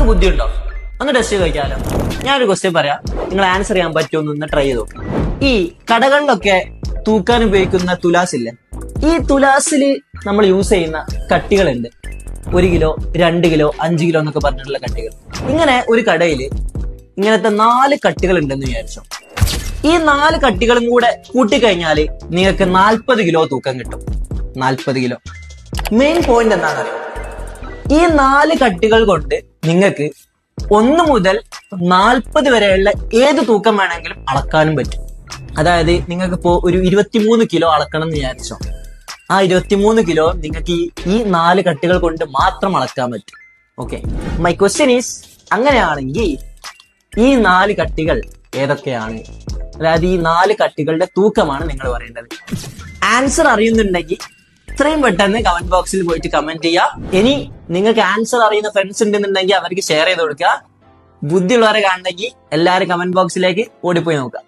ബുദ്ധി ഉണ്ടോ? ഒന്ന് ടെസ്റ്റ് ചോദിക്കാമല്ലോ. ഞാനൊരു ക്വസ്റ്റ്യൻ പറയാം, നിങ്ങൾ ആൻസർ ചെയ്യാൻ പറ്റുമെന്ന് ട്രൈ ചെയ്ത് നോക്കാം. ഈ കടകളിലൊക്കെ തൂക്കാൻ ഉപയോഗിക്കുന്ന തുലാസ് ഇല്ലേ, ഈ തുലാസില് നമ്മൾ യൂസ് ചെയ്യുന്ന കട്ടികളുണ്ട്. 1 കിലോ, 2 കിലോ, 5 കിലോ എന്നൊക്കെ പറഞ്ഞിട്ടുള്ള കട്ടികൾ. ഇങ്ങനെ ഒരു കടയില് ഇങ്ങനത്തെ 4 കട്ടികൾ ഉണ്ടെന്ന് വിചാരിച്ചോ. ഈ 4 കട്ടികളും കൂടെ കൂട്ടിക്കഴിഞ്ഞാല് നിങ്ങൾക്ക് 40 കിലോ തൂക്കം കിട്ടും. 40 കിലോ. മെയിൻ പോയിന്റ് എന്താണെന്നറിയോ? ഈ 4 കട്ടികൾ കൊണ്ട് നിങ്ങൾക്ക് 1 മുതൽ 40 വരെയുള്ള ഏത് തൂക്കം വേണമെങ്കിലും അളക്കാനും പറ്റും. അതായത് നിങ്ങൾക്ക് ഇപ്പോ ഒരു 23 കിലോ അളക്കണം എന്ന് വിചാരിച്ചോ. ആ 23 കിലോ നിങ്ങൾക്ക് ഈ 4 കട്ടികൾ കൊണ്ട് മാത്രം അളക്കാൻ പറ്റും. ഓക്കെ, മൈ ക്വസ്റ്റ്യൻ ഈസ്, അങ്ങനെയാണെങ്കിൽ ഈ 4 കട്ടികൾ ഏതൊക്കെയാണ്? അതായത് ഈ 4 കട്ടികളുടെ തൂക്കമാണ് നിങ്ങൾ പറയേണ്ടത്. ആൻസർ അറിയുന്നുണ്ടെങ്കിൽ ഇത്രയും പെട്ടെന്ന് കമന്റ് ബോക്സിൽ പോയിട്ട് കമന്റ് ചെയ്യുക. ഇനി നിങ്ങൾക്ക് ആൻസർ അറിയുന്ന ഫ്രണ്ട്സ് ഉണ്ടെന്നുണ്ടെങ്കിൽ അവർക്ക് ഷെയർ ചെയ്ത് കൊടുക്കുക. ബുദ്ധിയുള്ളവരെ കാണണമെങ്കിൽ എല്ലാവരും കമന്റ് ബോക്സിലേക്ക് ഓടിപ്പോയി നോക്കുക.